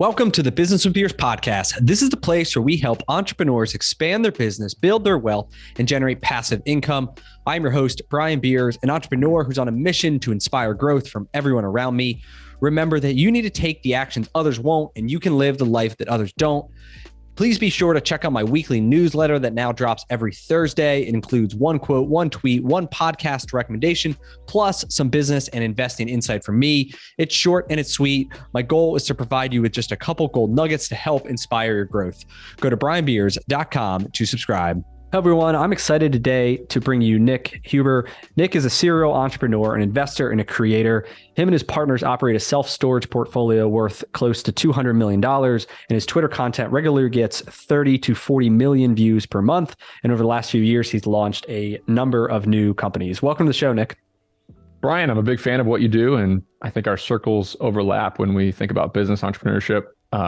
Welcome to the Business with Beers podcast. This is the place where we help entrepreneurs expand their business, build their wealth, and generate passive income. I'm your host, Brian Beers, an entrepreneur who's on a mission to inspire growth from everyone around me. Remember that you need to take the actions others won't, and you can live the life that others don't. Please be sure to check out my weekly newsletter that now drops every Thursday. It includes one quote, one tweet, one podcast recommendation, plus some business and investing insight from me. It's short and it's sweet. My goal is to provide you with just a couple gold nuggets to help inspire your growth. Go to brianbeers.com to subscribe. Hello, everyone. I'm excited today to bring you Nick Huber. Nick is a serial entrepreneur, an investor, and a creator. Him and his partners operate a self-storage portfolio worth close to $200 million, and his Twitter content regularly gets 30 to 40 million views per month. And over the last few years, he's launched a number of new companies. Welcome to the show, Nick. Brian, I'm a big fan of what you do, and I think our circles overlap when we think about business, entrepreneurship,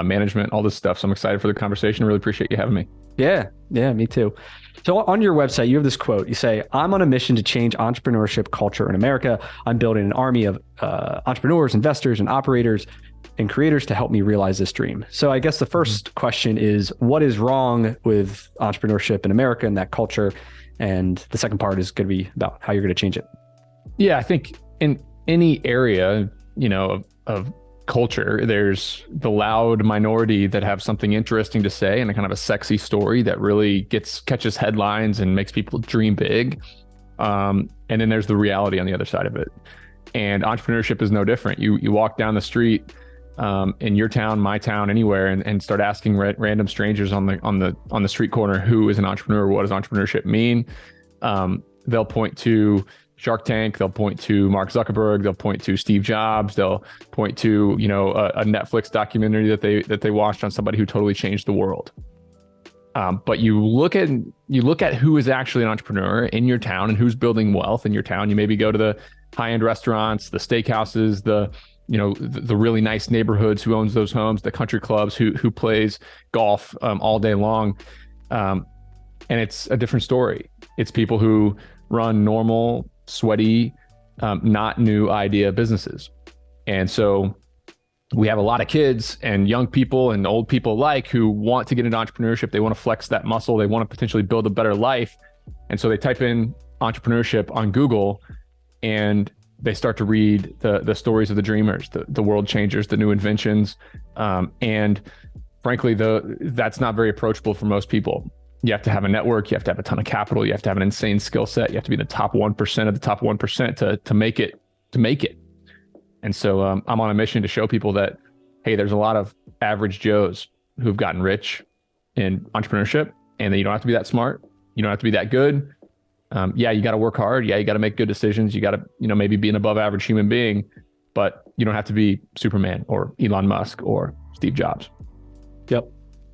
management, all this stuff. So I'm excited for the conversation. Really appreciate you having me. Yeah, me too. So on your website, you have this quote. You say, "I'm on a mission to change entrepreneurship culture in America. I'm building an army of entrepreneurs, investors, and operators and creators to help me realize this dream." So I guess the first question is, what is wrong with entrepreneurship in America and that culture? And the second part is going to be about how you're going to change it. Yeah, I think in any area, of culture, there's the loud minority that have something interesting to say and a kind of a sexy story that really catches headlines and makes people dream big. And then there's the reality on the other side of it. And entrepreneurship is no different. You walk down the street in your town, my town, anywhere, and start asking random strangers on the street corner, who is an entrepreneur? What does entrepreneurship mean? They'll point to Shark Tank, they'll point to Mark Zuckerberg, they'll point to Steve Jobs, they'll point to, a Netflix documentary that they watched on somebody who totally changed the world. But you look at who is actually an entrepreneur in your town and who's building wealth in your town. You maybe go to the high-end restaurants, the steakhouses, the really nice neighborhoods, who owns those homes, the country clubs, who plays golf all day long. And it's a different story. It's people who run normal, sweaty, not new idea businesses. And so we have a lot of kids and young people and old people alike who want to get into entrepreneurship. They want to flex that muscle. They want to potentially build a better life. And so they type in entrepreneurship on Google and they start to read the stories of the dreamers, the world changers, the new inventions. And frankly, that's not very approachable for most people. You have to have a network. You have to have a ton of capital. You have to have an insane skill set. You have to be the top 1% of the top 1% to make it. And so I'm on a mission to show people that, hey, there's a lot of average Joes who've gotten rich in entrepreneurship, and that you don't have to be that smart. You don't have to be that good. Yeah, you got to work hard. Yeah, you got to make good decisions. You got to, maybe be an above average human being, but you don't have to be Superman or Elon Musk or Steve Jobs. Yep.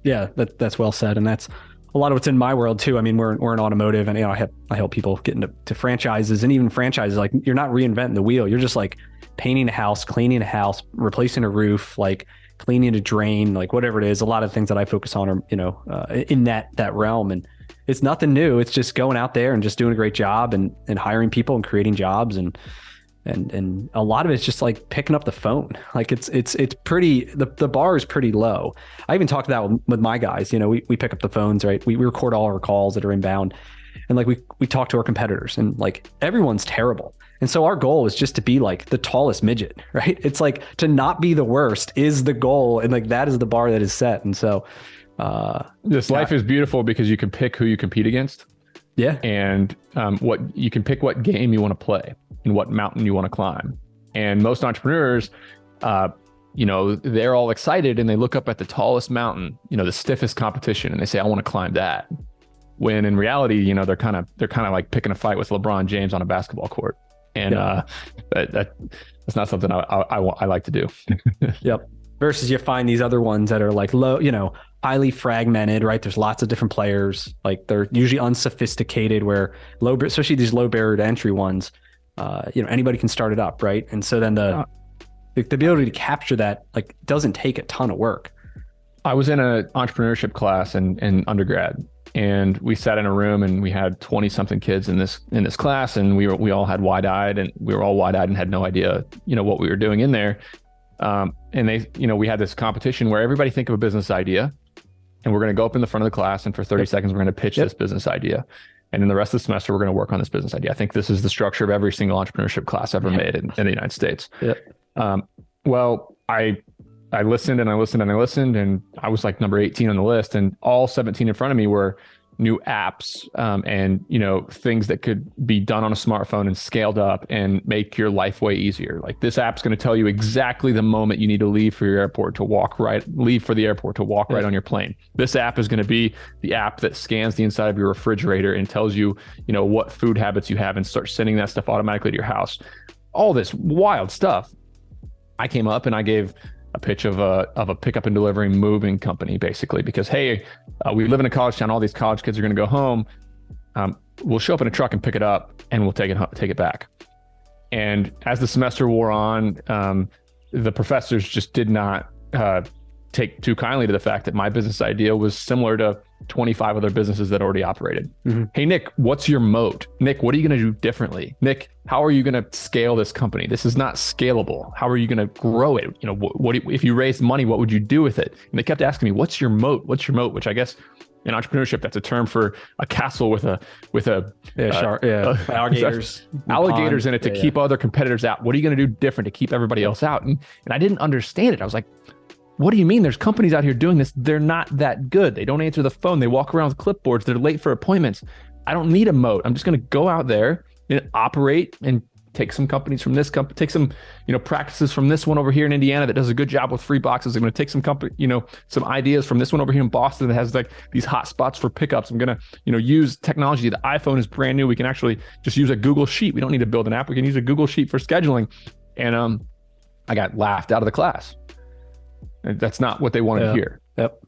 Yeah, that's well said. And that's a lot of what's in my world too. I mean, we're in automotive, and I help people get into franchises, and even franchises, like, you're not reinventing the wheel. You're just like painting a house, cleaning a house, replacing a roof, like cleaning a drain, like whatever it is. A lot of things that I focus on are, in that realm, and it's nothing new. It's just going out there and just doing a great job and hiring people and creating jobs. And a lot of it's just like picking up the phone. Like it's pretty, the bar is pretty low. I even talked about with my guys, we pick up the phones, right? We record all our calls that are inbound, and like we talk to our competitors, and like everyone's terrible. And so our goal is just to be like the tallest midget, right? It's like to not be the worst is the goal. And like, that is the bar that is set. And so life is beautiful because you can pick who you compete against. Yeah. And what you can pick what game you want to play and what mountain you want to climb. And most entrepreneurs, they're all excited and they look up at the tallest mountain, the stiffest competition, and they say, I want to climb that. When in reality, they're kind of like picking a fight with LeBron James on a basketball court. And that's not something I like to do. Yep. Versus you find these other ones that are like low, highly fragmented, right? There's lots of different players. Like, they're usually unsophisticated, where especially these low barrier to entry ones, anybody can start it up, right? And so then the ability to capture that, like, doesn't take a ton of work. I was in an entrepreneurship class in undergrad, and we sat in a room and we had 20 something kids in this class, and we all had wide-eyed, and we were all wide-eyed and had no idea, what we were doing in there. And we had this competition where everybody think of a business idea, and we're going to go up in the front of the class, and for 30 seconds, we're going to pitch this business idea. And in the rest of the semester, we're going to work on this business idea. I think this is the structure of every single entrepreneurship class ever made in the United States. Well, I listened and I listened and I listened, and I was like number 18 on the list, and all 17 in front of me were new apps and things that could be done on a smartphone and scaled up and make your life way easier. Like, this app's going to tell you exactly the moment you need to leave for the airport to walk right on your plane. This app is going to be the app that scans the inside of your refrigerator and tells you, what food habits you have and starts sending that stuff automatically to your house. All this wild stuff. I came up and I gave a pitch of a pickup and delivery moving company, basically, because, hey, we live in a college town. All these college kids are going to go home. We'll show up in a truck and pick it up, and we'll take it back. And as the semester wore on, the professors just did not take too kindly to the fact that my business idea was similar to 25 other businesses that already operated. Mm-hmm. Hey, Nick, what's your moat? Nick, what are you going to do differently? Nick, how are you going to scale this company? This is not scalable. How are you going to grow it? If you raised money, what would you do with it? And they kept asking me, what's your moat? What's your moat? Which I guess in entrepreneurship, that's a term for a castle with alligators in it to keep other competitors out. What are you going to do different to keep everybody else out? And I didn't understand it. I was like, what do you mean? There's companies out here doing this. They're not that good. They don't answer the phone. They walk around with clipboards. They're late for appointments. I don't need a moat. I'm just going to go out there and operate and take some companies from this company, take some, practices from this one over here in Indiana that does a good job with free boxes. I'm going to take some company, some ideas from this one over here in Boston that has like these hot spots for pickups. I'm going to, use technology. The iPhone is brand new. We can actually just use a Google Sheet. We don't need to build an app. We can use a Google Sheet for scheduling. And I got laughed out of the class. And that's not what they wanted to hear. Yep.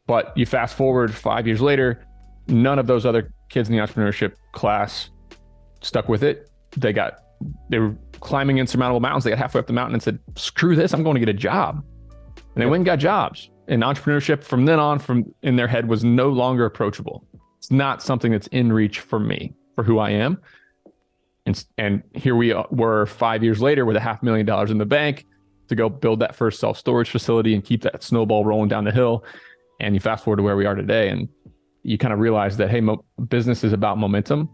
But you fast forward 5 years later, none of those other kids in the entrepreneurship class stuck with it. They were climbing insurmountable mountains. They got halfway up the mountain and said, screw this, I'm going to get a job. And they went and got jobs. And entrepreneurship from then on, in their head, was no longer approachable. It's not something that's in reach for me, for who I am. And here we were 5 years later with $500,000 in the bank to go build that first self-storage facility and keep that snowball rolling down the hill. And you fast forward to where we are today, and you kind of realize that, hey, business is about momentum,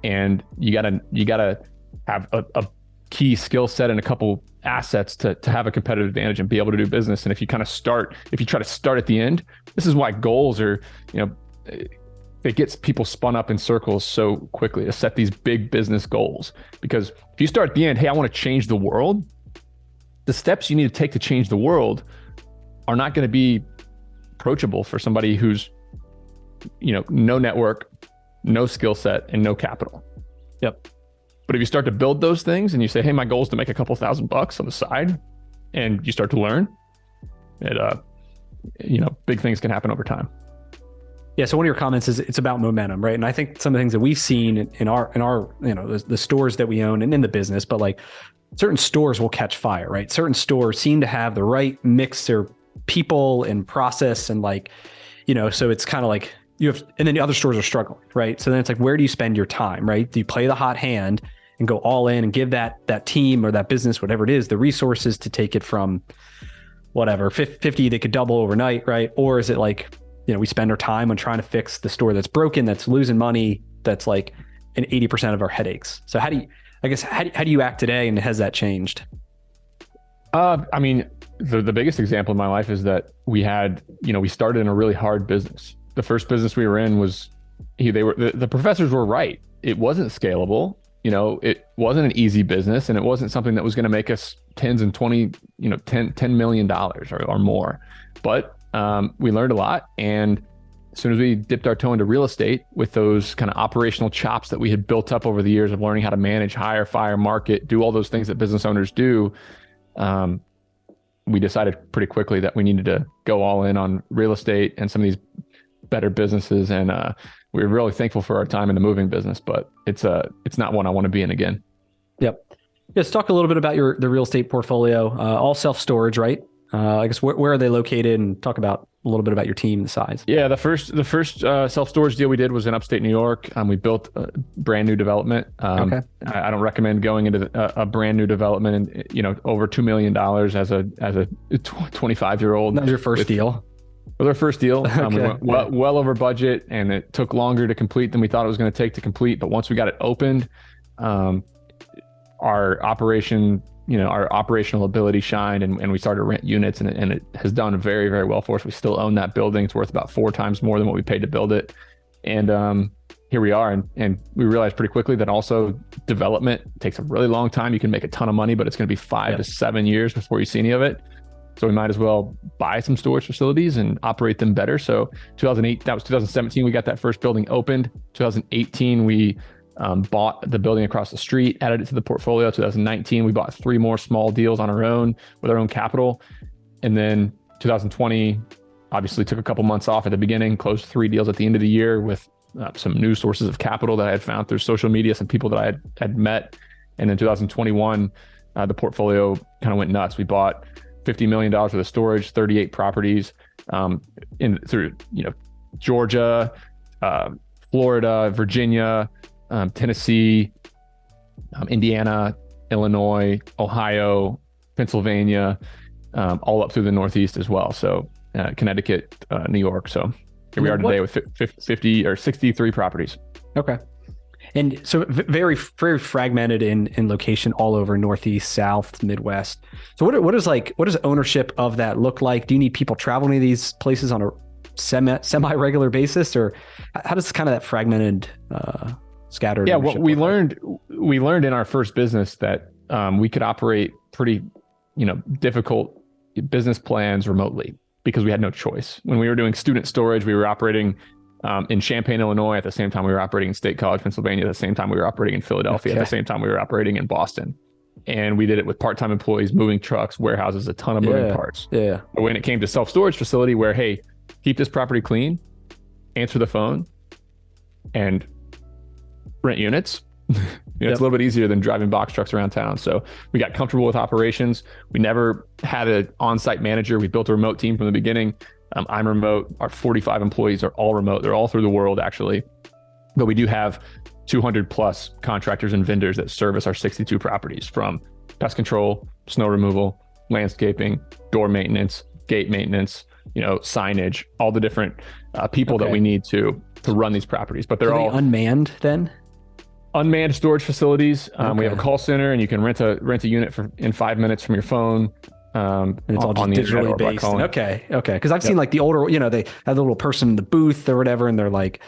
and you gotta have a key skill set and a couple assets to have a competitive advantage and be able to do business. And if you try to start at the end, this is why goals are, it gets people spun up in circles so quickly to set these big business goals. Because if you start at the end, hey, I want to change the world, the steps you need to take to change the world are not going to be approachable for somebody who's, no network, no skill set, and no capital. Yep. But if you start to build those things and you say, hey, my goal is to make a couple $1,000 on the side, and you start to learn, big things can happen over time. Yeah. So one of your comments is it's about momentum, right? And I think some of the things that we've seen in our the stores that we own and in the business, but like certain stores will catch fire, right? Certain stores seem to have the right mix of people and process, and so it's kind of like and then the other stores are struggling, right? So then it's like, where do you spend your time, right? Do you play the hot hand and go all in and give that team or that business, whatever it is, the resources to take it from whatever 50 they could double overnight, right? Or is it like, we spend our time on trying to fix the store that's broken, that's losing money, that's like an 80% of our headaches. So how do you act today, and has that changed? I mean, the biggest example in my life is that we started in a really hard business. The first business we were in was, the professors were right. It wasn't scalable. It wasn't an easy business, and it wasn't something that was going to make us $10 million or more. But we learned a lot. And as soon as we dipped our toe into real estate with those kind of operational chops that we had built up over the years of learning how to manage, hire, fire, market, do all those things that business owners do, we decided pretty quickly that we needed to go all in on real estate and some of these better businesses. And we were really thankful for our time in the moving business, but it's not one I want to be in again. Yep. Let's talk a little bit about the real estate portfolio, all self-storage, right? I guess where are they located, and talk about a little bit about your team, the size. Yeah, the first self-storage deal we did was in upstate New York. We built a brand new development. Okay. I don't recommend going into a brand new development and, over $2 million as a 25-year-old. That was your first deal. It was our first deal. Okay. We went well over budget, and it took longer to complete than we thought it was going to take to complete. But once we got it opened, our operational ability shined, and we started to rent units, and it has done very, very well for us. We still own that building. It's worth about 4 times more than what we paid to build it. And here we are. And we realized pretty quickly that also development takes a really long time. You can make a ton of money, but it's going to be 5 to 7 years before you see any of it. So we might as well buy some storage facilities and operate them better. So 2017, we got that first building opened. 2018, we bought the building across the street, added it to the portfolio. 2019, we bought 3 more small deals on our own with our own capital. And then 2020, obviously took a couple months off at the beginning, closed 3 deals at the end of the year with some new sources of capital that I had found through social media, some people that I had met. And then 2021, the portfolio kind of went nuts. We bought $50 million worth of storage, 38 properties through Georgia, Florida, Virginia, Tennessee, Indiana, Illinois, Ohio, Pennsylvania, all up through the Northeast as well. So Connecticut, New York. So here we are today with 50 or 63 properties. Okay. And so very, very fragmented in location all over Northeast, South, Midwest. So what does ownership of that look like? Do you need people traveling to these places on a semi-regular basis, or how does kind of that fragmented scattered? Yeah, what we learned in our first business that we could operate pretty, difficult business plans remotely because we had no choice. When we were doing student storage, we were operating in Champaign, Illinois at the same time we were operating in State College, Pennsylvania at the same time we were operating in Philadelphia at the same time we were operating in Boston. And we did it with part-time employees, moving trucks, warehouses, a ton of moving parts. Yeah. But when it came to self-storage facility where, hey, keep this property clean, answer the phone, and rent units, it's a little bit easier than driving box trucks around town. So we got comfortable with operations. We never had an on-site manager. We built a remote team from the beginning. I'm remote. Our 45 employees are all remote. They're all through the world, actually. But we do have 200 plus contractors and vendors that service our 62 properties, from pest control, snow removal, landscaping, door maintenance, gate maintenance, signage, all the different people that we need to run these properties. But they're all unmanned then? Unmanned storage facilies. We have a call center, and you can rent a unit in 5 minutes from your phone. And it's all just digitally based. Okay. Because I've seen like the older, they have the little person in the booth or whatever, and they're like,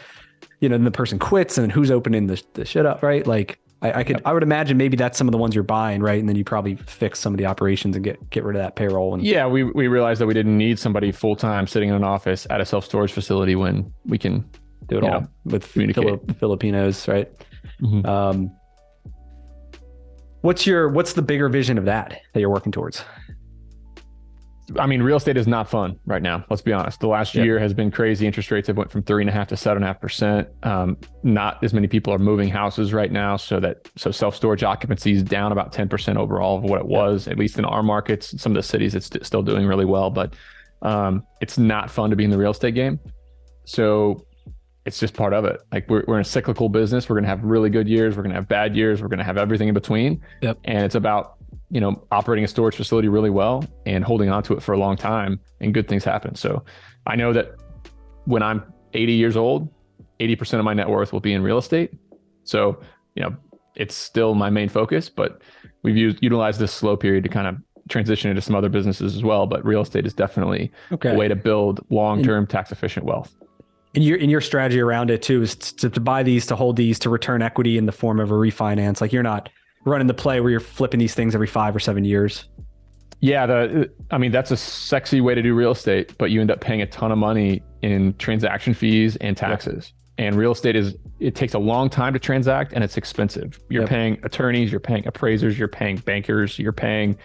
then the person quits, and then who's opening the shit up, right? Like I would imagine maybe that's some of the ones you're buying, right? And then you probably fix some of the operations and get rid of that payroll. And we realized that we didn't need somebody full time sitting in an office at a self storage facility when we can do it all with Filipinos, right? Mm-hmm. What's the bigger vision of that you're working towards? I mean, real estate is not fun right now. Let's be honest. The last year has been crazy. Interest rates have went from 3.5% to 7.5%. Not as many people are moving houses right now. So self-storage occupancy is down about 10% overall of what it was, at least in our markets. Some of the cities, it's still doing really well, but it's not fun to be in the real estate game. So it's just part of it. Like we're in a cyclical business. We're going to have really good years. We're going to have bad years. We're going to have everything in between. Yep. And it's about operating a storage facility really well and holding on to it for a long time, and good things happen. So I know that when I'm 80 years old, 80% of my net worth will be in real estate. So, it's still my main focus, but we've utilized this slow period to kind of transition into some other businesses as well. But real estate is definitely a way to build long-term tax efficient wealth. And your strategy around it too is to buy these, to hold these, to return equity in the form of a refinance. Like you're not running the play where you're flipping these things every 5 or 7 years. Yeah, that's a sexy way to do real estate, but you end up paying a ton of money in transaction fees and taxes. Yep. And real estate it takes a long time to transact, and it's expensive. You're paying attorneys, you're paying appraisers, you're paying bankers, you're paying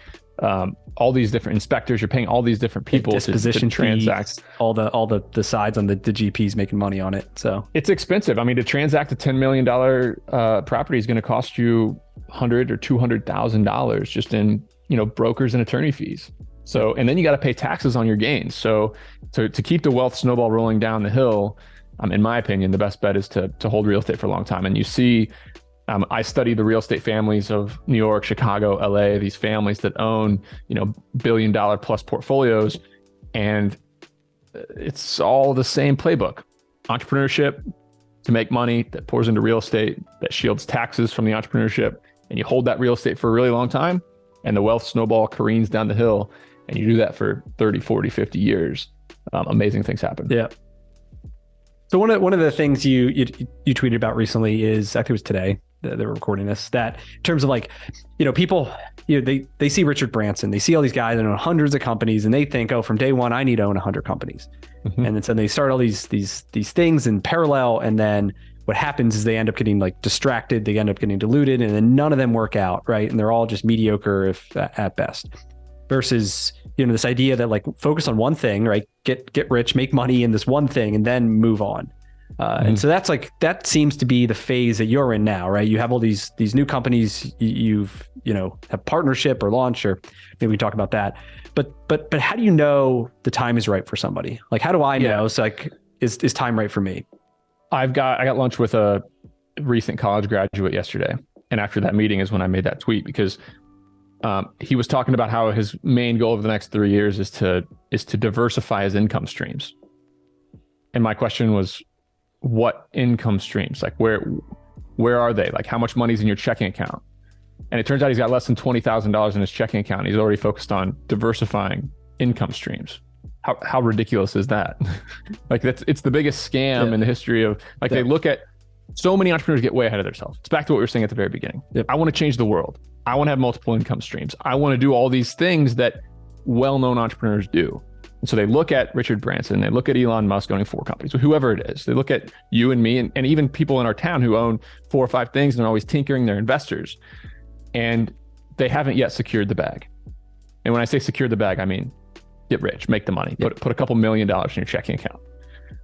all these different inspectors, you're paying all these different people disposition to transact. Fees, all the sides on the GPs making money on it. So it's expensive. I mean, to transact a $10 million property is going to cost you $100,000 or $200,000 just in brokers and attorney fees. So, and then you got to pay taxes on your gains. So to keep the wealth snowball rolling down the hill, in my opinion, the best bet is to hold real estate for a long time. And you see, I study the real estate families of New York, Chicago, LA, these families that own, billion-dollar plus portfolios, and it's all the same playbook. Entrepreneurship to make money that pours into real estate, that shields taxes from the entrepreneurship, and you hold that real estate for a really long time, and the wealth snowball careens down the hill, and you do that for 30, 40, 50 years. Amazing things happen. Yeah. So one of the things you tweeted about recently is, I think it was today that they were recording this, that in terms of people, they see Richard Branson, they see all these guys that own hundreds of companies, and they think, oh, from day one, I need to own 100 companies. Mm-hmm. And then so they start all these things in parallel. And then what happens is they end up getting distracted, they end up getting diluted, and then none of them work out, right? And they're all just mediocre at best. Versus, this idea that focus on one thing, right? Get rich, make money in this one thing, and then move on. And so that seems to be the phase that you're in now, right? You have all these new companies, you've have partnership or launch, or maybe we talk about that. But how do you know the time is right for somebody? How do I know? So is time right for me? I got lunch with a recent college graduate yesterday, and after that meeting is when I made that tweet, because he was talking about how his main goal over the next 3 years is to diversify his income streams. And my question was, what income streams? Where are they? How much money's in your checking account? And it turns out he's got less than $20,000 in his checking account. He's already focused on diversifying income streams. How ridiculous is that? It's the biggest scam in the history of they look at, so many entrepreneurs get way ahead of themselves. It's back to what we were saying at the very beginning. Yep. I want to change the world. I want to have multiple income streams. I want to do all these things that well-known entrepreneurs do. And so they look at Richard Branson, they look at Elon Musk owning 4 companies, or whoever it is. They look at you and me, and even people in our town who own 4 or 5 things and are always tinkering, they're investors. And they haven't yet secured the bag. And when I say secure the bag, I mean, get rich, make the money, put a couple $1 million in your checking account.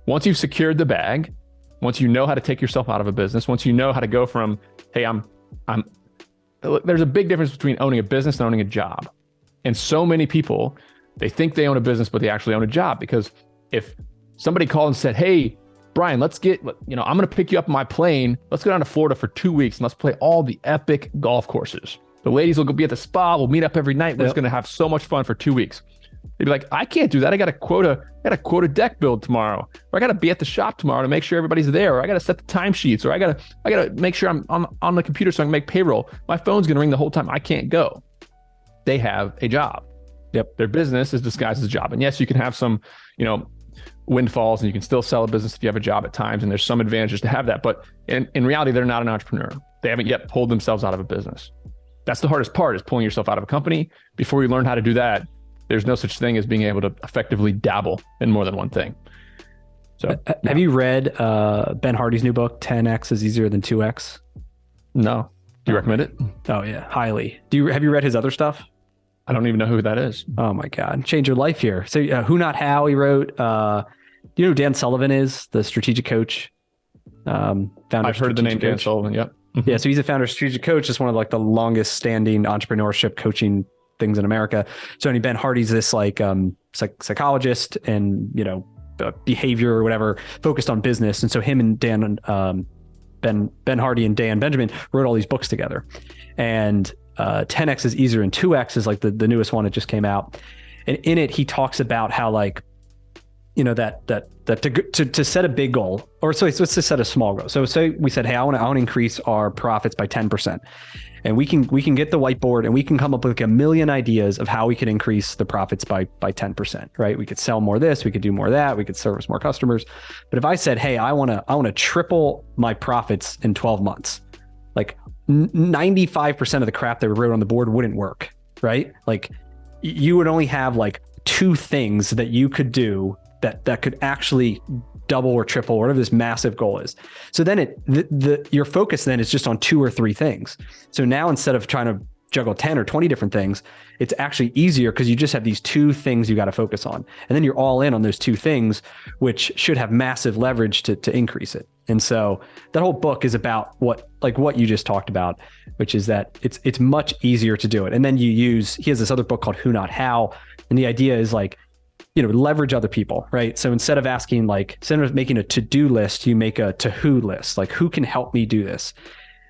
Once you've secured the bag, once you know how to take yourself out of a business, once you know how to go from, hey, there's a big difference between owning a business and owning a job. And so many people, they think they own a business, but they actually own a job. Because if somebody called and said, hey, Brian, I'm going to pick you up in my plane. Let's go down to Florida for 2 weeks and let's play all the epic golf courses. The ladies will go be at the spa. We'll meet up every night. We're just going to have so much fun for 2 weeks. They'd be like, I can't do that. I got to quote a deck build tomorrow, or I got to be at the shop tomorrow to make sure everybody's there, or I got to set the timesheets, or I got to make sure I'm on the computer so I can make payroll. My phone's going to ring the whole time. I can't go. They have a job. Yep. Their business is disguised as a job. And yes, you can have some, windfalls, and you can still sell a business if you have a job at times. And there's some advantages to have that. But in reality, they're not an entrepreneur. They haven't yet pulled themselves out of a business. That's the hardest part, is pulling yourself out of a company. Before you learn how to do that, there's no such thing as being able to effectively dabble in more than one thing. So, have you read Ben Hardy's new book, 10X is Easier Than 2X? No. Do you recommend it? Oh yeah, highly. Have you read his other stuff? I don't even know who that is. Oh my God. Change your life here. So Who Not How, he wrote. Do you know who Dan Sullivan is? The strategic coach. I've heard the name Dan Sullivan. Yep. Mm-hmm. Yeah. So he's a founder of Strategic Coach. It's one of the longest standing entrepreneurship coaching things in America. So Ben Hardy's this psychologist and, behavior or whatever, focused on business. And so him and Ben Hardy and Dan Benjamin wrote all these books together. And 10X is Easier Than 2X is the newest one that just came out. And in it, he talks about how to set a big goal, or so let's just set a small goal. So say we said, hey, I want to increase our profits by 10%. And we can get the whiteboard and we can come up with a million ideas of how we could increase the profits by 10%, right? We could sell more of this, we could do more of that, we could service more customers. But if I said, hey, I want to triple my profits in 12 months, 95% of the crap that we wrote on the board wouldn't work, right? You would only have 2 things that you could do that could actually double or triple, whatever this massive goal is. So then your focus then is just on 2 or 3 things. So now instead of trying juggle 10 or 20 different things, it's actually easier because you just have these two things you got to focus on. And then you're all in on those two things, which should have massive leverage to increase it. And so that whole book is about what you just talked about, which is that it's much easier to do it. And then he has this other book called Who Not How. And the idea is like, leverage other people, right? So instead of making a to-do list, you make a to-who list, like who can help me do this?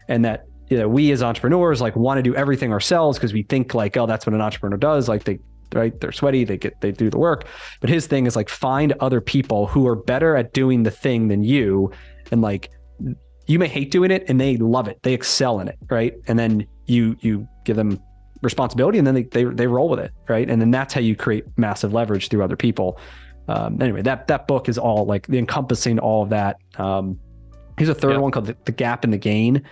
And that, we as entrepreneurs want to do everything ourselves because we think like, oh, that's what an entrepreneur does. Like they're sweaty, they do the work. But his thing is like, find other people who are better at doing the thing than you. And like, you may hate doing it and they love it. They excel in it. Right. And then you give them responsibility and then they roll with it. Right. And then that's how you create massive leverage through other people. Anyway, that book is all like the encompassing all of that. Here's a third one called The Gap and the Gain,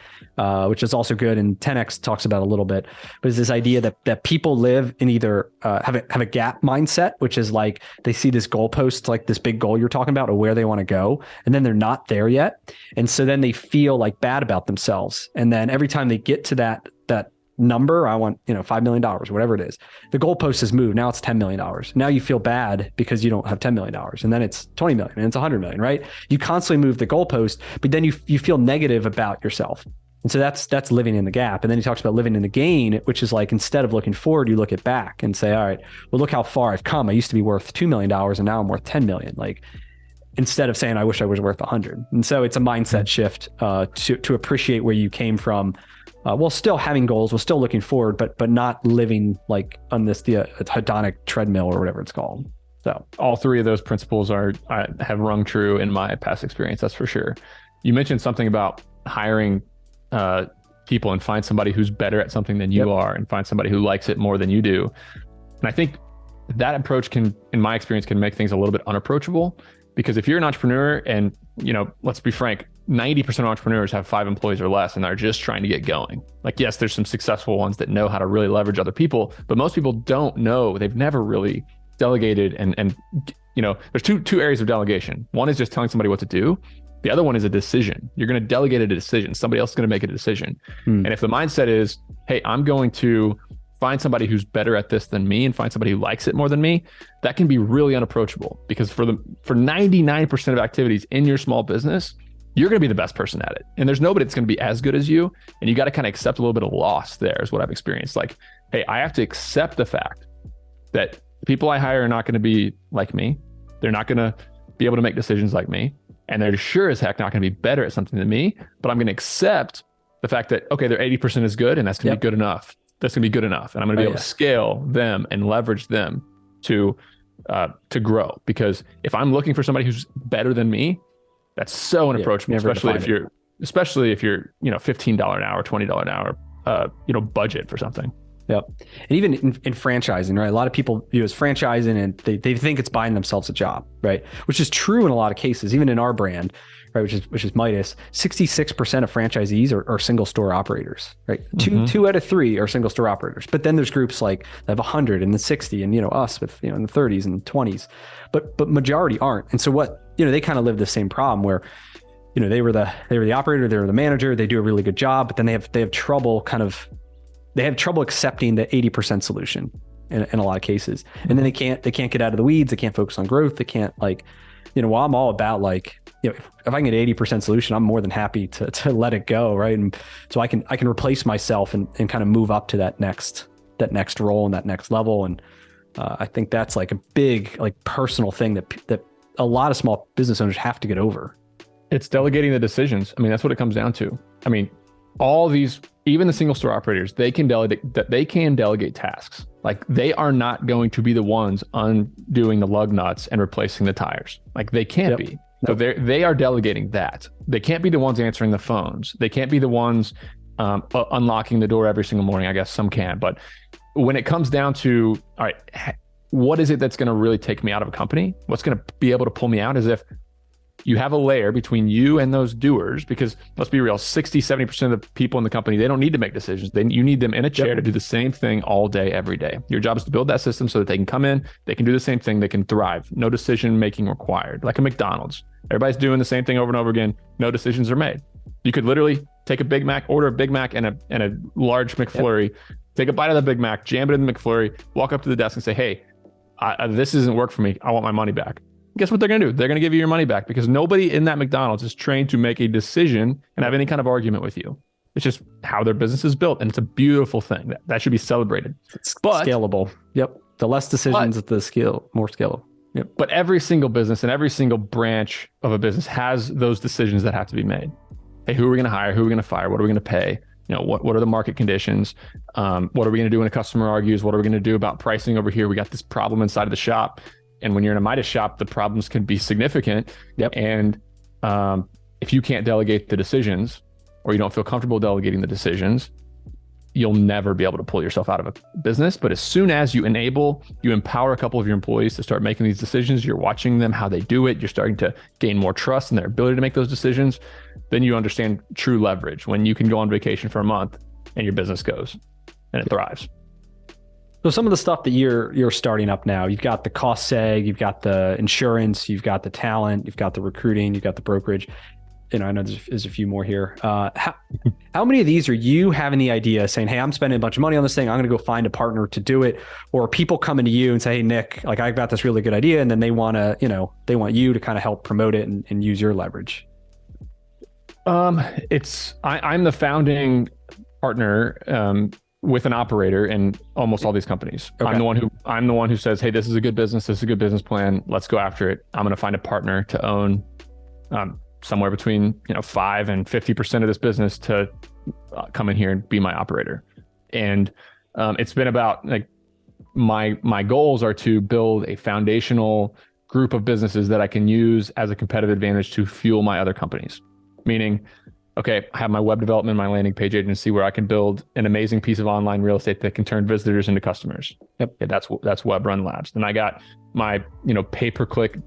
which is also good. And 10X talks about a little bit, but it's this idea that people live in either have a gap mindset, which is like they see this goalpost, like this big goal you're talking about, or where they want to go, and then they're not there yet. And so then they feel like bad about themselves. And then every time they get to that number, I want, $5 million, whatever it is, the goalpost has moved. Now it's $10 million. Now you feel bad because you don't have $10 million, and then it's 20 million and it's 100 million, right? You constantly move the goalpost, but then you feel negative about yourself. And so that's living in the gap. And then he talks about living in the gain, which is like, instead of looking forward, you look at back and say, all right, well, look how far I've come. I used to be worth $2 million and now I'm worth 10 million. Like, instead of saying, I wish I was worth 100. And so it's a mindset shift to appreciate where you came from, while still having goals, while still looking forward, but not living like on this hedonic treadmill or whatever it's called. So all three of those principles have rung true in my past experience. That's for sure. You mentioned something about hiring people and find somebody who's better at something than you are, and find somebody who likes it more than you do. And I think that approach can, in my experience, can make things a little bit unapproachable, because if you're an entrepreneur and, let's be frank, 90% of entrepreneurs have 5 employees or less and are just trying to get going. Like, yes, there's some successful ones that know how to really leverage other people, but most people don't know. They've never really delegated. And there's two areas of delegation. One is just telling somebody what to do. The other one is a decision. You're going to delegate a decision. Somebody else is going to make a decision. And if the mindset is, hey, I'm going to find somebody who's better at this than me and find somebody who likes it more than me, that can be really unapproachable, because for 99% of activities in your small business, you're going to be the best person at it. And there's nobody that's going to be as good as you. And you got to kind of accept a little bit of loss there, is what I've experienced. Like, hey, I have to accept the fact that the people I hire are not going to be like me. They're not going to be able to make decisions like me. And they're sure as heck not going to be better at something than me. But I'm going to accept the fact that, okay, their 80% is good, and that's going to be good enough. That's going to be good enough. And I'm going to be able to scale them and leverage them to grow. Because if I'm looking for somebody who's better than me, that's so unapproachable, especially if you're $15 an hour, $20 an hour, budget for something. Yep. And even in franchising, right? A lot of people view it as franchising and they think it's buying themselves a job, right? Which is true in a lot of cases, even in our brand, right? Which is Midas. 66% of franchisees are single store operators, right? Two out of 3 are single store operators. But then there's groups like that have 100 and the 60 and, us with, in the 30s and 20s, but majority aren't. And so they kind of live the same problem where, they were the operator, they were the manager, they do a really good job, but then they have trouble accepting the 80% solution in a lot of cases. And then they can't get out of the weeds. They can't focus on growth. They can't while I'm all about if I can get 80% solution, I'm more than happy to let it go. Right. And so I can replace myself and kind of move up to that next role and that next level. And I think that's like a big, personal thing that a lot of small business owners have to get over. It's delegating the decisions. I mean, that's what it comes down to. I mean, all these, even the single store operators, they can delegate tasks. Like, they are not going to be the ones undoing the lug nuts and replacing the tires. Like, they can't be. So they are delegating that. They can't be the ones answering the phones. They can't be the ones unlocking the door every single morning. I guess some can, but when it comes down to, all right, what is it that's going to really take me out of a company? What's going to be able to pull me out is if you have a layer between you and those doers, because let's be real, 60-70% of the people in the company, they don't need to make decisions. You need them in a chair to do the same thing all day, every day. Your job is to build that system so that they can come in, they can do the same thing, they can thrive. No decision making required. Like a McDonald's. Everybody's doing the same thing over and over again. No decisions are made. You could literally take a Big Mac, order a Big Mac and a large McFlurry, take a bite of the Big Mac, jam it in the McFlurry, walk up to the desk and say, hey, this doesn't work for me. I want my money back. Guess what they're going to do? They're going to give you your money back, because nobody in that McDonald's is trained to make a decision and have any kind of argument with you. It's just how their business is built. And it's a beautiful thing that should be celebrated. It's scalable. Yep. The less decisions, the more scalable. Yep. But every single business and every single branch of a business has those decisions that have to be made. Hey, who are we going to hire? Who are we going to fire? What are we going to pay? What are the market conditions? What are we going to do when a customer argues? What are we going to do about pricing over here? We got this problem inside of the shop. And when you're in a Midas shop, the problems can be significant. Yep. And if you can't delegate the decisions, or you don't feel comfortable delegating the decisions, you'll never be able to pull yourself out of a business. But as soon as you empower a couple of your employees to start making these decisions, you're watching them, how they do it, you're starting to gain more trust in their ability to make those decisions, then you understand true leverage, when you can go on vacation for a month and your business goes and it thrives. So some of the stuff that you're starting up now, you've got the cost seg, you've got the insurance, you've got the talent, you've got the recruiting, you've got the brokerage. I know there's a few more here. How many of these are you having the idea saying, hey, I'm spending a bunch of money on this thing, I'm going to go find a partner to do it? Or people coming to you and say, hey, Nick, like I've got this really good idea. And then they want you to kind of help promote it and use your leverage. I'm the founding partner with an operator in almost all these companies. Okay. I'm the one who says, hey, this is a good business. This is a good business plan. Let's go after it. I'm going to find a partner to own somewhere between 5 and 50% of this business to come in here and be my operator. And it's been about like my goals are to build a foundational group of businesses that I can use as a competitive advantage to fuel my other companies. Meaning, okay, I have my web development, my landing page agency where I can build an amazing piece of online real estate that can turn visitors into customers. Yep. Okay, that's Web Run Labs. Then I got my pay-per-click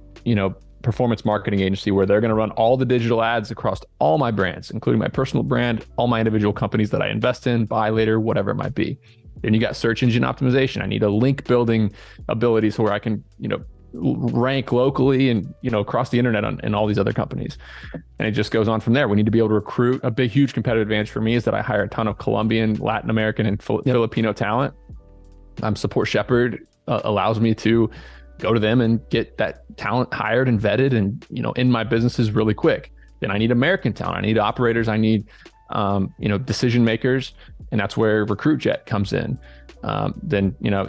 performance marketing agency where they're going to run all the digital ads across all my brands, including my personal brand, all my individual companies that I invest in, buy later, whatever it might be. Then you got search engine optimization. I need a link building abilities where I can, rank locally and, across the internet in all these other companies. And it just goes on from there. We need to be able to recruit. A big, huge competitive advantage for me is that I hire a ton of Colombian, Latin American, and Filipino talent. Support Shepherd allows me to go to them and get that talent hired and vetted and, in my businesses really quick. Then I need American talent. I need operators. I need, decision makers. And that's where RecruitJet comes in.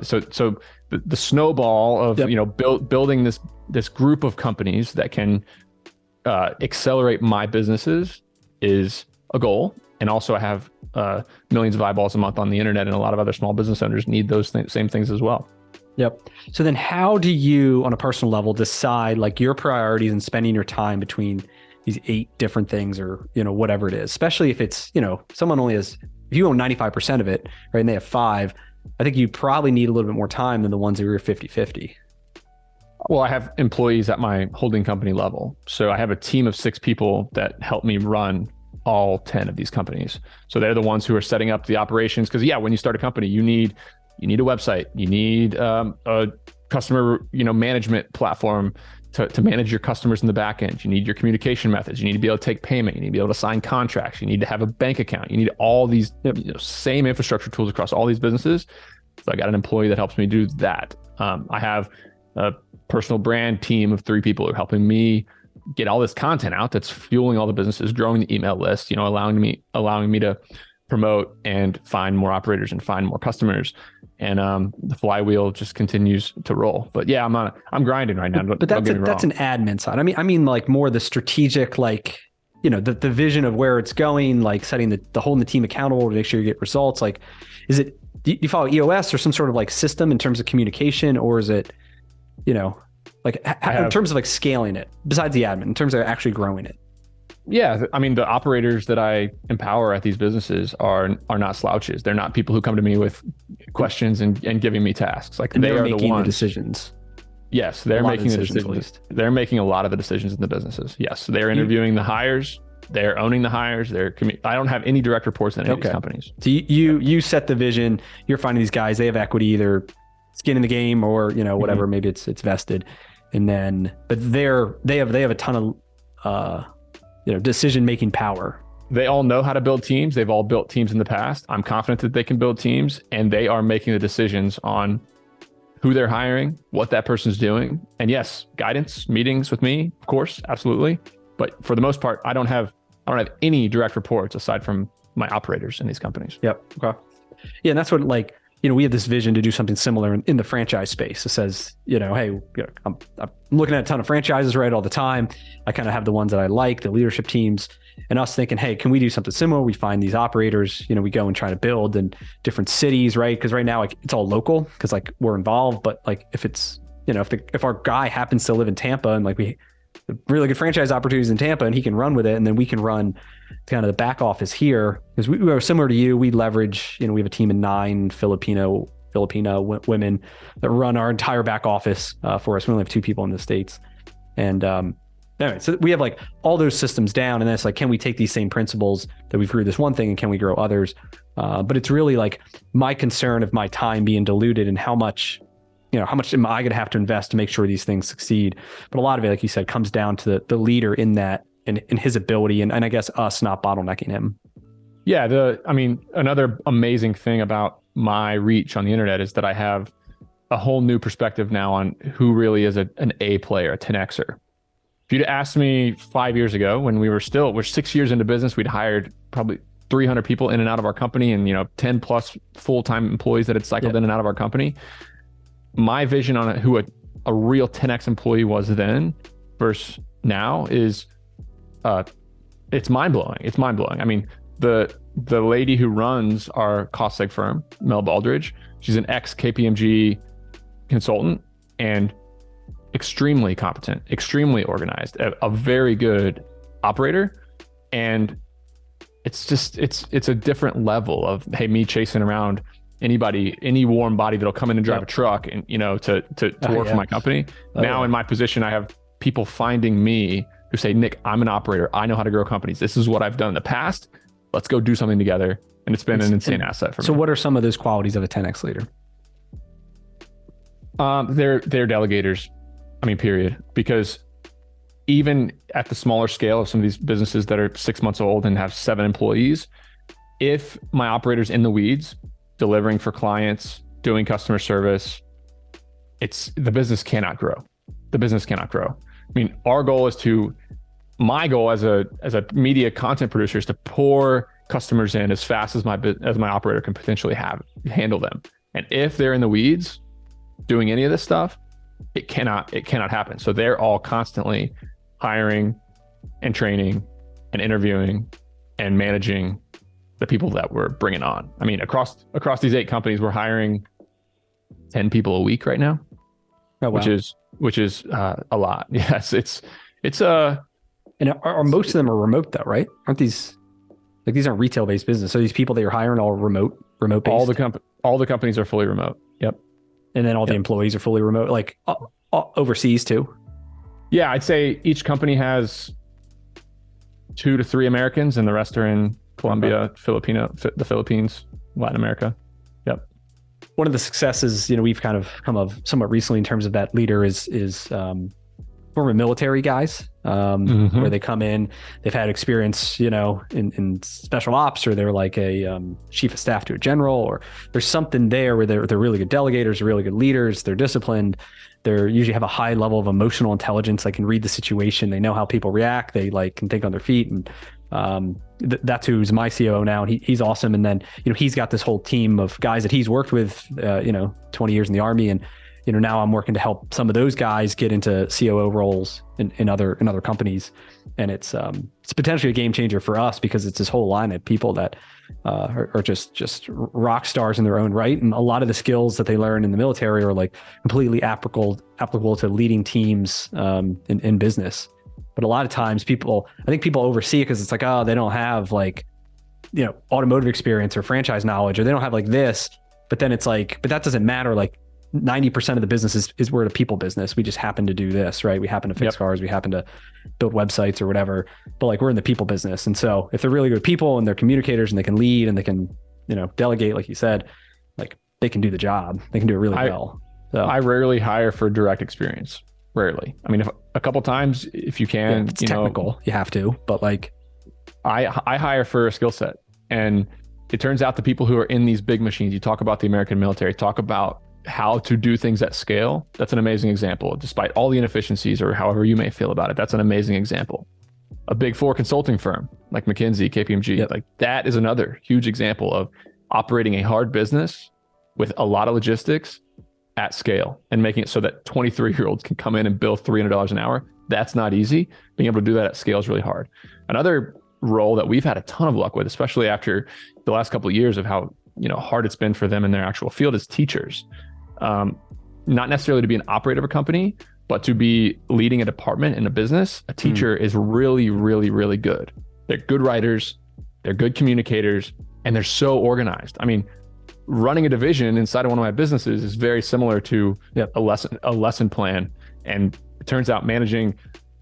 So the snowball of, building this group of companies that can accelerate my businesses is a goal. And also I have millions of eyeballs a month on the internet, and a lot of other small business owners need those same things as well. Yep. So then how do you, on a personal level, decide like your priorities and spending your time between these 8 different things or, whatever it is, especially if it's, someone only has, if you own 95% of it, right, and they have 5, I think you probably need a little bit more time than the ones that are 50-50. Well, I have employees at my holding company level. So I have a team of 6 people that help me run all 10 of these companies. So they're the ones who are setting up the operations. Because when you start a company, you need a website, you need a customer, management platform to manage your customers in the back end. You need your communication methods. You need to be able to take payment. You need to be able to sign contracts. You need to have a bank account. You need all these same infrastructure tools across all these businesses. So I got an employee that helps me do that. I have a personal brand team of 3 people who are helping me get all this content out that's fueling all the businesses, growing the email list, allowing me to promote and find more operators and find more customers. And the flywheel just continues to roll. But yeah, I'm grinding right now. But that's an admin side. I mean like more the strategic, like, the vision of where it's going, like setting the holding the team accountable to make sure you get results. Like, do you follow EOS or some sort of like system in terms of communication, or is it, in terms of like scaling it, besides the admin, in terms of actually growing it? Yeah, the operators that I empower at these businesses are not slouches. They're not people who come to me with questions and giving me tasks. Like, they are making the decisions. Yes, they're making the decisions. They're making a lot of the decisions in the businesses. Yes, they're interviewing the hires. They're owning the hires. I don't have any direct reports in any of these companies. So you set the vision. You're finding these guys. They have equity, either skin in the game or whatever. Mm-hmm. Maybe it's vested, and then but they have a ton of decision-making power. They all know how to build teams. They've all built teams in the past. I'm confident that they can build teams, and they are making the decisions on who they're hiring, what that person's doing. And yes, guidance, meetings with me, of course, absolutely. But for the most part, I don't have any direct reports aside from my operators in these companies. Yep. Okay. Yeah. And that's what, like, we have this vision to do something similar in the franchise space. It says, hey, I'm looking at a ton of franchises right all the time. I kind of have the ones that I like, the leadership teams, and us thinking, hey, can we do something similar? We find these operators, we go and try to build in different cities, right? Because right now, like, it's all local because, like, we're involved. But, like, if it's, if our guy happens to live in Tampa and, like, we really good franchise opportunities in Tampa and he can run with it, and then we can run kind of the back office here, because we are similar to you. We leverage, we have a team of 9 Filipino women that run our entire back office for us. We only have 2 people in the States. And anyway, so we have, like, all those systems down, and then it's like, can we take these same principles that we've grew this one thing and can we grow others? But it's really, like, my concern of my time being diluted and how much am I going to have to invest to make sure these things succeed? But a lot of it, like you said, comes down to the leader in that, and his ability, and I guess us not bottlenecking him. Yeah. Another amazing thing about my reach on the internet is that I have a whole new perspective now on who really is an A player, a 10Xer. If you'd asked me 5 years ago, when we're 6 years into business, we'd hired probably 300 people in and out of our company, and 10 plus full-time employees that had cycled in and out of our company. My vision on who a real 10X employee was then versus now is it's mind-blowing. It's mind-blowing. I mean, the lady who runs our cost seg firm, Mel Baldridge, she's an ex-KPMG consultant and extremely competent, extremely organized, a very good operator. And it's a different level of, hey, me chasing around any warm body that'll come in and drive a truck and, to work for my company. In my position, I have people finding me who say, Nick, I'm an operator. I know how to grow companies. This is what I've done in the past. Let's go do something together. And it's been an insane asset for me. So what are some of those qualities of a 10X leader? They're delegators. I mean, period. Because even at the smaller scale of some of these businesses that are 6 months old and have 7 employees, if my operator's in the weeds, delivering for clients, doing customer service, the business cannot grow. The business cannot grow. I mean, my goal as a media content producer is to pour customers in as fast as my operator can potentially handle them. And if they're in the weeds doing any of this stuff, it cannot happen. So they're all constantly hiring and training and interviewing and managing the people that we're bringing on. I mean, across these 8 companies, we're hiring 10 people a week right now. Oh, wow. which is a lot. Yes, it's and are most of them are remote though, right? Aren't these aren't retail based business? So these people that you're hiring all remote based? All the companies are fully remote. Yep. And then all the employees are fully remote, like overseas too. Yeah, I'd say each company has 2 to 3 Americans, and the rest are in Colombia, the Philippines, Latin America. Yep. One of the successes, we've kind of come of somewhat recently in terms of that leader is former military guys, where they come in, they've had experience, in special ops, or they're like a chief of staff to a general, or there's something there where they're really good delegators, really good leaders, they're disciplined. They usually have a high level of emotional intelligence. They can read the situation. They know how people react. They can think on their feet. And that's who's my COO now. And he's awesome. And then, he's got this whole team of guys that he's worked with, 20 years in the Army. And, now I'm working to help some of those guys get into COO roles in other companies. And it's potentially a game changer for us, because it's this whole line of people that are just rock stars in their own right. And a lot of the skills that they learn in the military are like completely applicable to leading teams in business. But a lot of times I think people oversee it because it's like, oh, they don't have automotive experience or franchise knowledge, or they don't have like this. But then it's like, but that doesn't matter. Like 90% of the business is we're a people business. We just happen to do this, right? We happen to fix cars. We happen to build websites or whatever, but like we're in the people business. And so if they're really good people and they're communicators and they can lead and they can, delegate, like you said, like they can do the job. They can do it really well. So I rarely hire for direct experience. Rarely. I mean, if a couple times, if you can, it's technical, you have to, but like I hire for a skill set, and it turns out the people who are in these big machines, you talk about the American military, talk about how to do things at scale. That's an amazing example, despite all the inefficiencies or however you may feel about it. That's an amazing example. A big four consulting firm like McKinsey, KPMG, Yep. like that is another huge example of operating a hard business with a lot of logistics at scale and making it so that 23-year-olds can come in and bill $300 an hour. That's not easy. Being able to do that at scale is really hard. Another role that we've had a ton of luck with, especially after the last couple of years of how hard it's been for them in their actual field, is teachers. Not necessarily to be an operator of a company, but to be leading a department in a business. A teacher is really, really, really good. They're good writers, they're good communicators, and they're so organized. I mean, running a division inside of one of my businesses is very similar to a lesson plan. And it turns out managing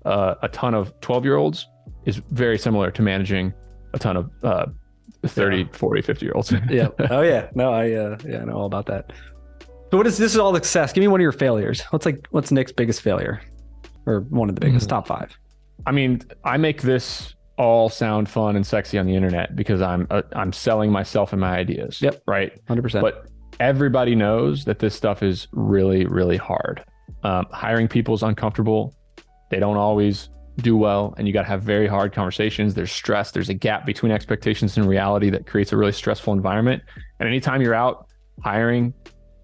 a ton of 12-year-olds is very similar to managing a ton of 30, 40, 50-year-olds. Yeah. Oh yeah. No, I know all about that. So this is all success. Give me one of your failures. What's Nick's biggest failure, or one of the biggest, top 5? I mean, I make this all sound fun and sexy on the internet because I'm selling myself and my ideas. Yep. Right. 100%. But everybody knows that this stuff is really, really hard. Hiring people is uncomfortable. They don't always do well, and you got to have very hard conversations. There's stress. There's a gap between expectations and reality that creates a really stressful environment. And anytime you're out hiring,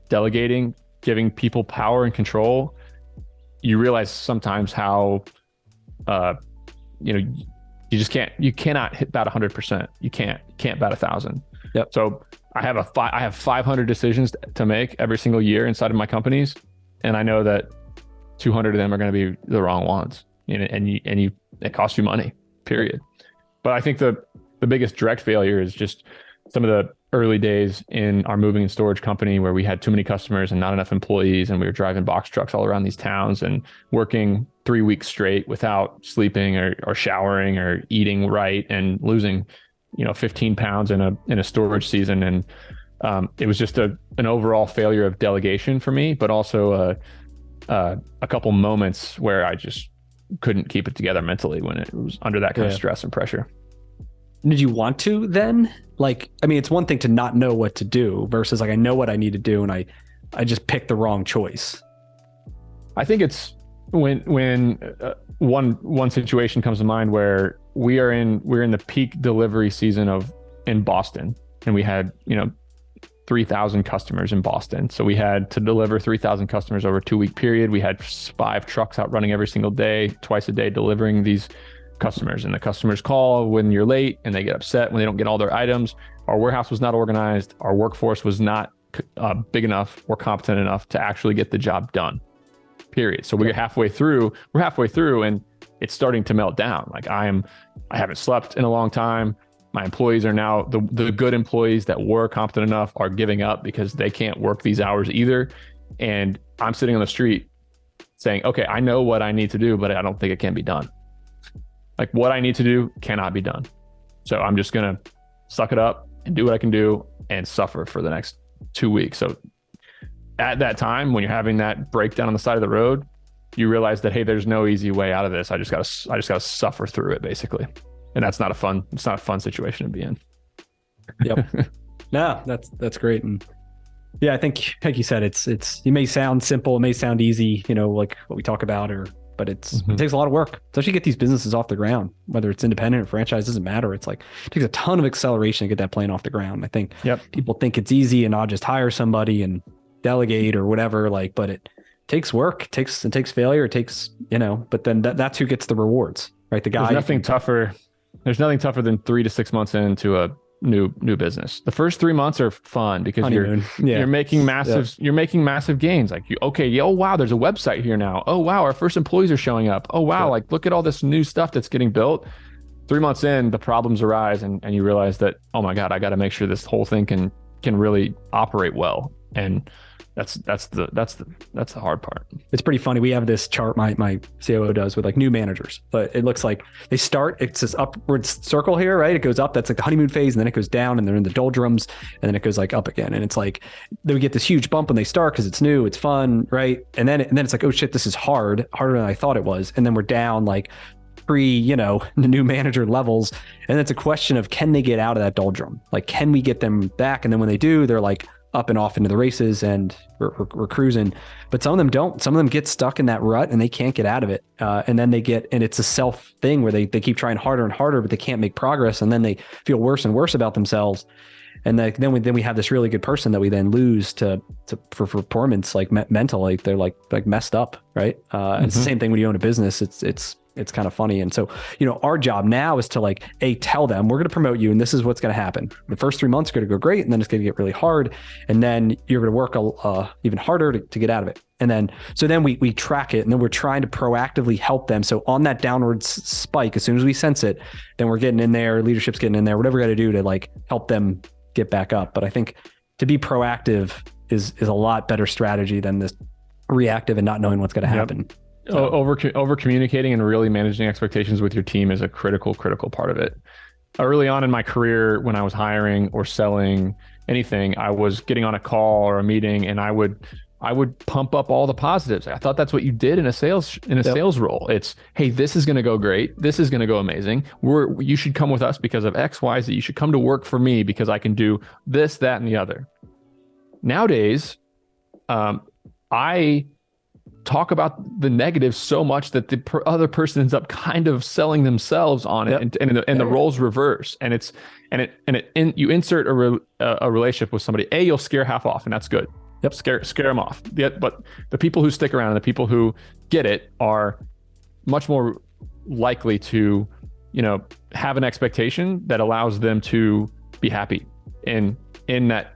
delegating, giving people power and control, you realize sometimes how, you cannot hit about 100%. You can't bat 1,000. Yep. So I have 500 decisions to make every single year inside of my companies. And I know that 200 of them are going to be the wrong ones. And it costs you money, period. But I think the biggest direct failure is just some of the early days in our moving and storage company where we had too many customers and not enough employees, and we were driving box trucks all around these towns and working 3 weeks straight without sleeping or showering or eating right, and losing 15 pounds in a storage season. And it was just an overall failure of delegation for me, but also a couple moments where I just couldn't keep it together mentally when it was under that kind of stress and pressure. Did you want to then? It's one thing to not know what to do versus I know what I need to do and I just picked the wrong choice. I think it's when one situation comes to mind where we're in the peak delivery season in Boston, and we had 3,000 customers in Boston. So we had to deliver 3,000 customers over a 2-week period. We had 5 trucks out running every single day, twice a day, delivering these customers. And the customers call when you're late, and they get upset when they don't get all their items. Our warehouse was not organized. Our workforce was not big enough or competent enough to actually get the job done, period. So we're halfway through and it's starting to melt down. I haven't slept in a long time. My employees are now, the good employees that were competent enough are giving up because they can't work these hours either. And I'm sitting on the street saying, okay, I know what I need to do, but I don't think it can be done. What I need to do cannot be done. So I'm just going to suck it up and do what I can do and suffer for the next 2 weeks. So at that time, when you're having that breakdown on the side of the road, you realize that, hey, there's no easy way out of this. I just got to suffer through it, basically. And it's not a fun situation to be in. Yep. No, that's great. And yeah, I think like you said, it may sound simple, it may sound easy, like what we talk about, but it takes a lot of work, especially to get these businesses off the ground, whether it's independent or franchise, doesn't matter. It takes a ton of acceleration to get that plane off the ground. I think people think it's easy and I'll just hire somebody and delegate or whatever, but it takes work, it takes failure, it takes, but then that's who gets the rewards, right? The guy. There's nothing tougher than 3 to 6 months into a new business. The first 3 months are fun because you're making massive gains. Oh wow, there's a website here now. Oh wow, our first employees are showing up. Oh wow, look at all this new stuff that's getting built. 3 months in, the problems arise, and you realize that, oh my God, I got to make sure this whole thing can really operate well. And that's the hard part. It's pretty funny. We have this chart my COO does with new managers, but it looks like they start, it's this upward circle here, right? It goes up, that's the honeymoon phase, and then it goes down and they're in the doldrums, and then it goes up again. And it's they would get this huge bump when they start because it's new, it's fun, right? And then it's oh shit, this is harder than I thought it was. And then we're down the new manager levels. And it's a question of, can they get out of that doldrum? Like, can we get them back? And then when they do, they're like up and off into the races and we're cruising. But some of them don't. Some of them get stuck in that rut and they can't get out of it. And then and it's a self thing where they keep trying harder and harder, but they can't make progress. And then they feel worse and worse about themselves. And then we have this really good person that we then lose for performance, like mental, like they're like messed up, right? And it's the same thing when you own a business. It's kind of funny. And so, our job now is to tell them we're going to promote you and this is what's going to happen. The first 3 months are going to go great, and then it's going to get really hard, and then you're going to work even harder to get out of it. And then we track it, and then we're trying to proactively help them. So on that downward spike, as soon as we sense it, then we're getting in there, leadership's getting in there, whatever we got to do to help them get back up. But I think to be proactive is a lot better strategy than this reactive and not knowing what's going to happen. So. Over communicating and really managing expectations with your team is a critical part of it. Early on in my career, when I was hiring or selling anything, I was getting on a call or a meeting and I would pump up all the positives. I thought that's what you did in a sales role. It's, hey, this is going to go great. This is going to go amazing. You should come with us because of X, Y, Z. You should come to work for me because I can do this, that, and the other. Nowadays, I talk about the negatives so much that the other person ends up kind of selling themselves on it, and the roles reverse. And you insert a relationship with somebody. You'll scare half off, and that's good. Yep. Scare them off. But the people who stick around and the people who get it are much more likely to, have an expectation that allows them to be happy in that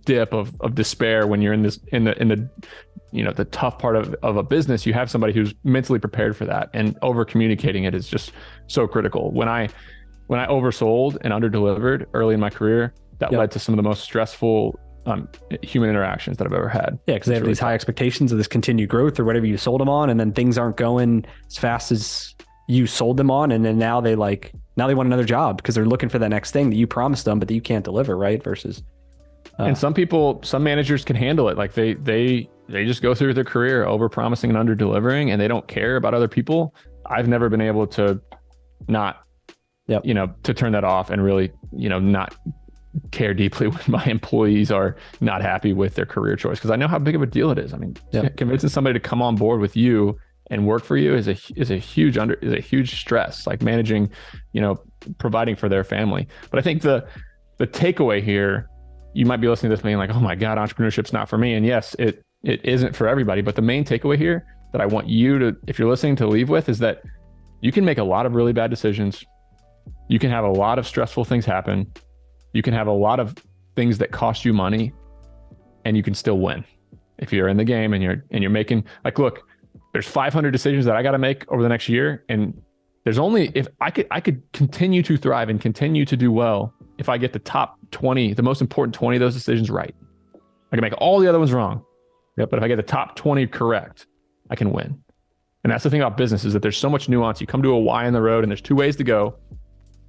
dip of despair. When you're in the tough part of a business, you have somebody who's mentally prepared for that, and over communicating it is just so critical. When I oversold and underdelivered early in my career, that led to some of the most stressful human interactions that I've ever had. Yeah, because they have these high expectations of this continued growth or whatever you sold them on, and then things aren't going as fast as you sold them on, and then now they want another job because they're looking for the next thing that you promised them but that you can't deliver, right? Versus and some managers can handle it. Like they just go through their career over promising and under delivering, and they don't care about other people. I've never been able to not to turn that off and really not care deeply when my employees are not happy with their career choice, because I know how big of a deal it is. I mean, convincing somebody to come on board with you and work for you is a huge stress, like managing, providing for their family. But I think the takeaway here, you might be listening to this being like, oh my God, entrepreneurship's not for me. And yes, it isn't for everybody. But the main takeaway here that I want you to, if you're listening, to leave with is that you can make a lot of really bad decisions. You can have a lot of stressful things happen. You can have a lot of things that cost you money, and you can still win if you're in the game and you're making, look, there's 500 decisions that I got to make over the next year. And there's only, if I could continue to thrive and continue to do well if I get the top 20, the most important 20 of those decisions right. I can make all the other ones wrong. But if I get the top 20 correct, I can win. And that's the thing about business, is that there's so much nuance. You come to a Y in the road and there's two ways to go,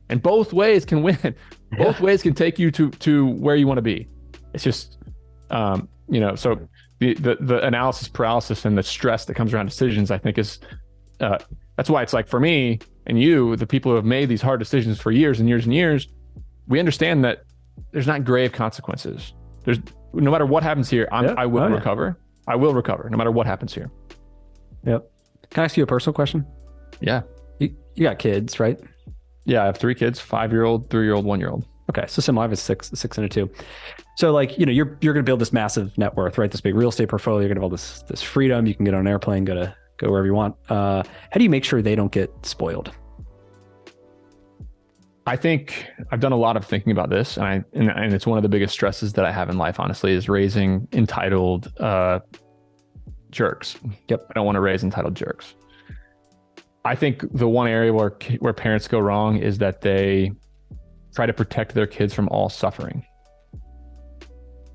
and both ways can win. Both ways can take you to where you want to be. It's just, so the analysis paralysis and the stress that comes around decisions, I think that's why it's like, for me and you, the people who have made these hard decisions for years and years and years, we understand that there's not grave consequences. There's, no matter what happens here, I will recover. I will recover no matter what happens here. Yep. Can I ask you a personal question? Yeah. You got kids, right? Yeah, I have 3 kids, 5-year-old, 3-year-old, 1-year-old. Okay. So similar, I have a 6 and a 2. So you're going to build this massive net worth, right? This big real estate portfolio. You're going to have all this freedom. You can get on an airplane, go wherever you want. How do you make sure they don't get spoiled? I think I've done a lot of thinking about this, and it's one of the biggest stresses that I have in life, honestly, is raising entitled jerks. Yep. I don't want to raise entitled jerks. I think the one area where parents go wrong is that they try to protect their kids from all suffering.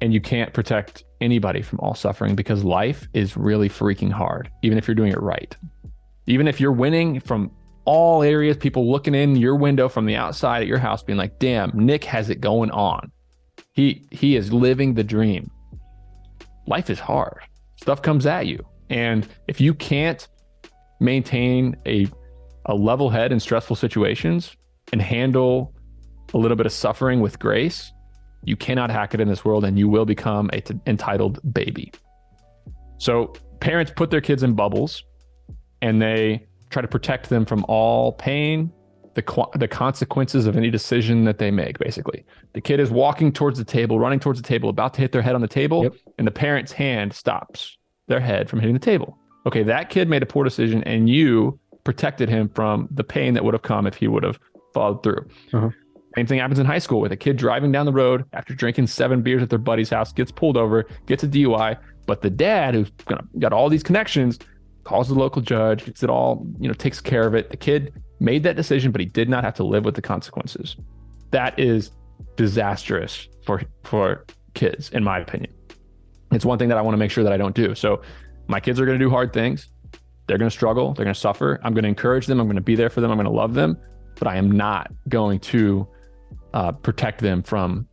And you can't protect anybody from all suffering, because life is really freaking hard, even if you're doing it right. Even if you're winning from all areas, people looking in your window from the outside at your house being like, damn, Nick has it going on. He is living the dream. Life is hard. Stuff comes at you. And if you can't maintain a a level head in stressful situations and handle a little bit of suffering with grace, you cannot hack it in this world and you will become a entitled baby. So parents put their kids in bubbles and they try to protect them from all pain, the consequences of any decision that they make, basically. The kid is walking towards the table, running towards the table, about to hit their head on the table, yep. And the parent's hand stops their head from hitting the table. Okay, that kid made a poor decision and you protected him from the pain that would have come if he would have followed through. Uh-huh. Same thing happens in high school with a kid driving down the road after drinking 7 beers at their buddy's house, gets pulled over, gets a DUI, but the dad who's got all these connections calls the local judge, gets it all, takes care of it. The kid made that decision, but he did not have to live with the consequences. That is disastrous for kids, in my opinion. It's one thing that I want to make sure that I don't do. So my kids are going to do hard things. They're going to struggle. They're going to suffer. I'm going to encourage them. I'm going to be there for them. I'm going to love them, but I am not going to protect them from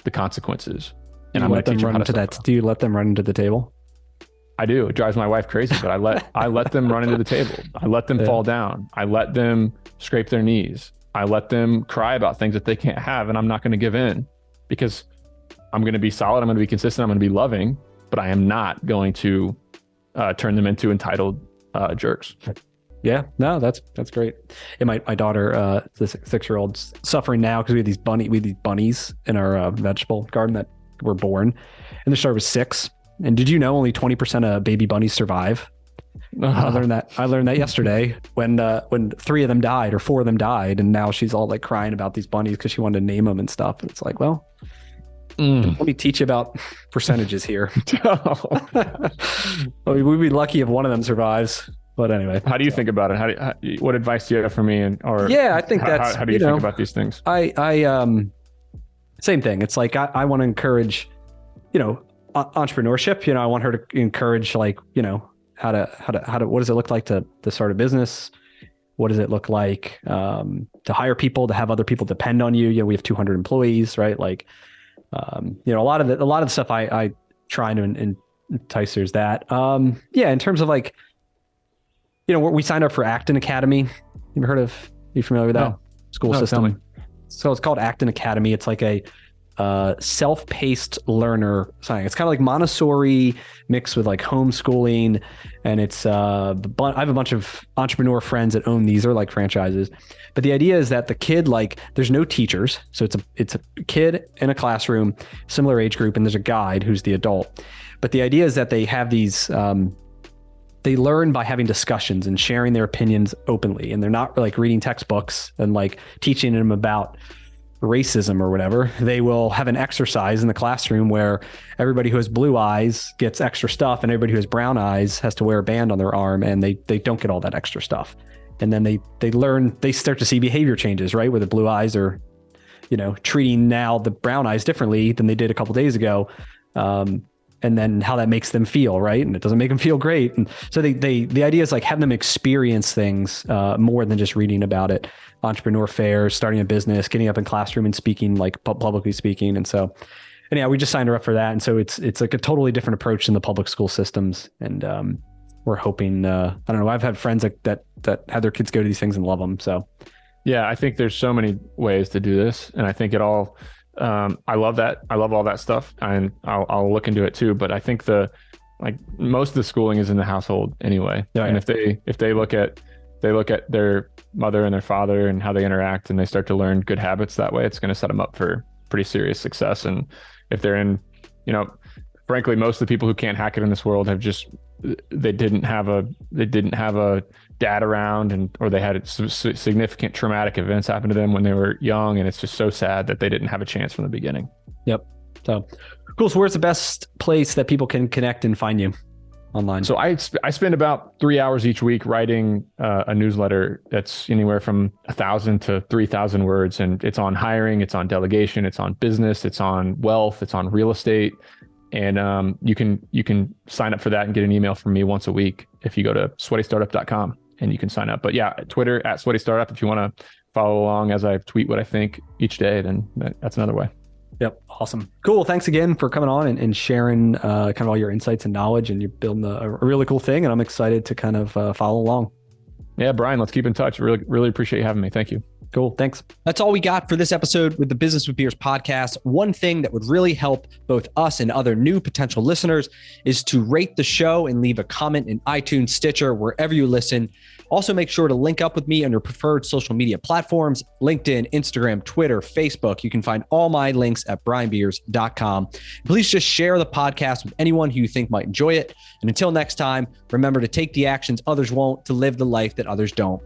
the consequences. And I'm going to teach them how to that. Do you let them run into the table? I do. It drives my wife crazy, but I let them run into the table. I let them fall down. I let them scrape their knees. I let them cry about things that they can't have, and I'm not going to give in because I'm going to be solid. I'm going to be consistent. I'm going to be loving, but I am not going to turn them into entitled jerks. Yeah, no, that's great. And my daughter, the 6-year-old's suffering now because we had these bunnies in our vegetable garden that were born, and the start was 6. And did you know only 20% of baby bunnies survive? I learned that yesterday when 3 of them died or 4 of them died, and now she's all like crying about these bunnies because she wanted to name them and stuff. And it's like, well, let me teach you about percentages here. We'd be lucky if one of them survives. But anyway, how do you think about it? What advice do you have for me? I think that's how do you think about these things? I same thing. It's like I want to encourage, entrepreneurship. I want her to encourage how to what does it look like to start a business? What does it look like to hire people, to have other people depend on you? We have 200 employees, right? A lot of the stuff I try to entice there's that. In terms of we signed up for Acton Academy. You familiar with that school system? So it's called Acton Academy. It's like a self-paced learner thing. It's kind of like Montessori mixed with like homeschooling. And it's, I have a bunch of entrepreneur friends that own these. They're like franchises. But the idea is that the kid, there's no teachers. So it's a kid in a classroom, similar age group, and there's a guide who's the adult. But the idea is that they have these, they learn by having discussions and sharing their opinions openly. And they're not reading textbooks and teaching them about racism or whatever. They will have an exercise in the classroom where everybody who has blue eyes gets extra stuff and everybody who has brown eyes has to wear a band on their arm, and they don't get all that extra stuff. And then they start to see behavior changes, right? Where the blue eyes are, treating now the brown eyes differently than they did a couple days ago. And then how that makes them feel, right? And it doesn't make them feel great. And so the idea is have them experience things more than just reading about it. Entrepreneur fairs, starting a business, getting up in classroom and speaking, publicly speaking. And so, anyhow, we just signed her up for that. And so it's like a totally different approach than the public school systems. And we're hoping, I don't know, I've had friends that had their kids go to these things and love them. So, yeah, I think there's so many ways to do this. And I think it all, I love that. I love all that stuff, and I'll look into it too. But I think most of the schooling is in the household anyway. Yeah, and if they look at their mother and their father and how they interact, and they start to learn good habits that way, it's going to set them up for pretty serious success. And if they're in, frankly, most of the people who can't hack it in this world have they didn't have a dad around, or they had significant traumatic events happen to them when they were young, and it's just so sad that they didn't have a chance from the beginning. Yep. So cool. So where's the best place that people can connect and find you online? So I spend about 3 hours each week writing a newsletter that's anywhere from 1,000 to 3,000 words, and it's on hiring, it's on delegation, it's on business, it's on wealth, it's on real estate. And you can sign up for that and get an email from me once a week if you go to sweatystartup.com, and you can sign up. But yeah, Twitter @sweatystartup. If you want to follow along as I tweet what I think each day, then that's another way. Yep. Awesome. Cool. Thanks again for coming on and sharing kind of all your insights and knowledge, and you're building a really cool thing. And I'm excited to kind of follow along. Yeah, Brian, let's keep in touch. Really, really appreciate you having me. Thank you. Cool. Thanks. That's all we got for this episode with the Business with Beers podcast. One thing that would really help both us and other new potential listeners is to rate the show and leave a comment in iTunes, Stitcher, wherever you listen. Also, make sure to link up with me on your preferred social media platforms, LinkedIn, Instagram, Twitter, Facebook. You can find all my links at brianbeers.com. Please just share the podcast with anyone who you think might enjoy it. And until next time, remember to take the actions others won't, to live the life that others don't.